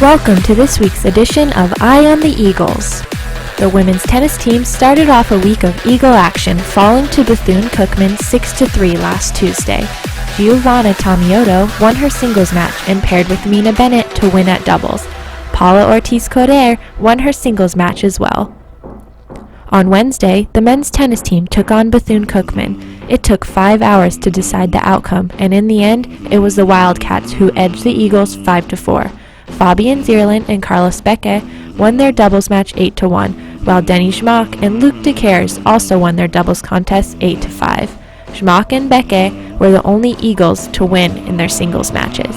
Welcome to this week's edition of Eye on the Eagles. The women's tennis team started off a week of Eagle action, falling to Bethune-Cookman 6-3 last Tuesday. Giovanna Tomioto won her singles match and paired with Mina Bennett to win at doubles. Paula Ortiz-Correr won her singles match as well. On Wednesday, the men's tennis team took on Bethune-Cookman. It took 5 hours to decide the outcome, and in the end, it was the Wildcats who edged the Eagles 5-4. Fabian Zierlein and Carlos Becke won their doubles match 8-1, while Denny Schmock and Luc Decaires also won their doubles contest 8-5. Schmock and Becke were the only Eagles to win in their singles matches.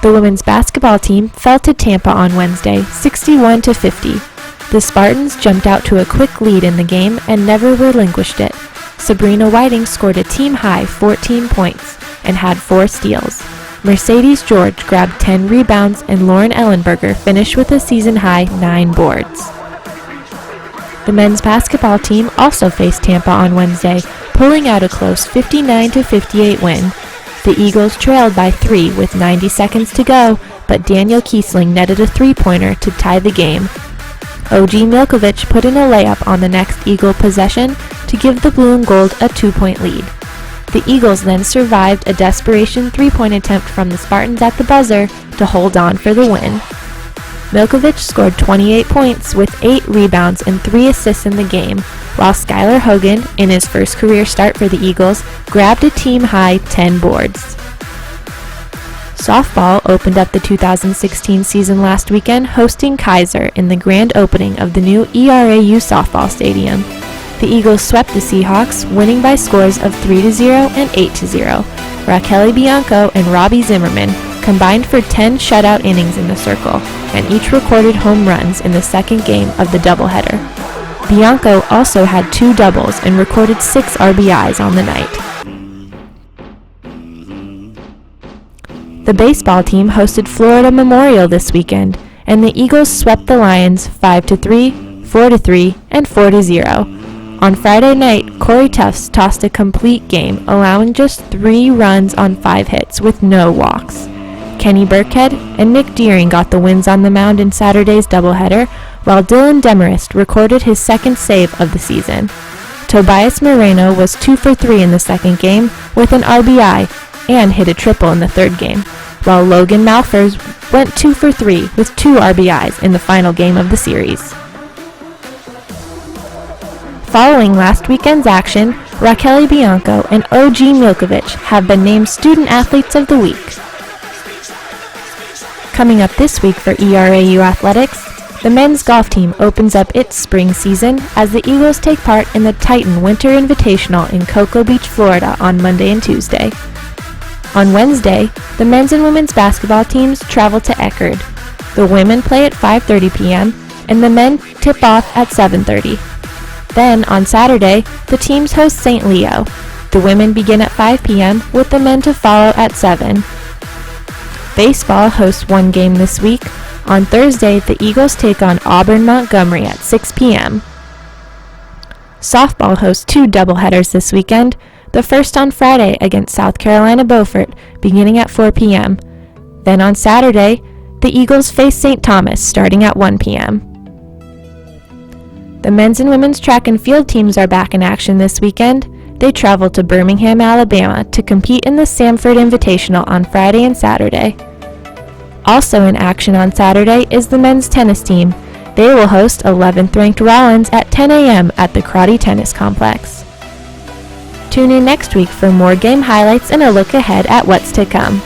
The women's basketball team fell to Tampa on Wednesday, 61-50. The Spartans jumped out to a quick lead in the game and never relinquished it. Sabrina Whiting scored a team-high 14 points and had 4 steals. Mercedes George grabbed 10 rebounds, and Lauren Ellenberger finished with a season-high 9 boards. The men's basketball team also faced Tampa on Wednesday, pulling out a close 59-58 win. The Eagles trailed by 3 with 90 seconds to go, but Daniel Kiesling netted a three-pointer to tie the game. OG Milkovich put in a layup on the next Eagle possession to give the blue and gold a 2-point lead. The Eagles then survived a desperation three-point attempt from the Spartans at the buzzer to hold on for the win. Milkovich scored 28 points with 8 rebounds and 3 assists in the game, while Skylar Hogan, in his first career start for the Eagles, grabbed a team-high 10 boards. Softball opened up the 2016 season last weekend, hosting Kaiser in the grand opening of the new ERAU softball stadium. The Eagles swept the Seahawks, winning by scores of 3-0 and 8-0. Raquel Bianco and Robbie Zimmerman combined for 10 shutout innings in the circle, and each recorded home runs in the second game of the doubleheader. Bianco also had 2 doubles and recorded 6 RBIs on the night. The baseball team hosted Florida Memorial this weekend, and the Eagles swept the Lions 5-3, 4-3, and 4-0. On Friday night, Corey Tufts tossed a complete game, allowing just 3 runs on 5 hits with no walks. Kenny Burkhead and Nick Deering got the wins on the mound in Saturday's doubleheader, while Dylan Demarest recorded his second save of the season. Tobias Moreno was 2 for 3 in the second game with an RBI and hit a triple in the third game, while Logan Malfers went 2 for 3 with 2 RBIs in the final game of the series. Following last weekend's action, Raquel Bianco and OG Milkovich have been named Student Athletes of the Week. Coming up this week for ERAU Athletics, the men's golf team opens up its spring season as the Eagles take part in the Titan Winter Invitational in Cocoa Beach, Florida on Monday and Tuesday. On Wednesday, the men's and women's basketball teams travel to Eckerd. The women play at 5:30 p.m. and the men tip off at 7:30. Then, on Saturday, the teams host St. Leo. The women begin at 5 p.m. with the men to follow at 7. Baseball hosts one game this week. On Thursday, the Eagles take on Auburn Montgomery at 6 p.m. Softball hosts 2 doubleheaders this weekend, the first on Friday against South Carolina Beaufort, beginning at 4 p.m. Then on Saturday, the Eagles face St. Thomas, starting at 1 p.m. The men's and women's track and field teams are back in action this weekend. They travel to Birmingham, Alabama to compete in the Samford Invitational on Friday and Saturday. Also in action on Saturday is the men's tennis team. They will host 11th-ranked Rollins at 10 a.m. at the Crotty Tennis Complex. Tune in next week for more game highlights and a look ahead at what's to come.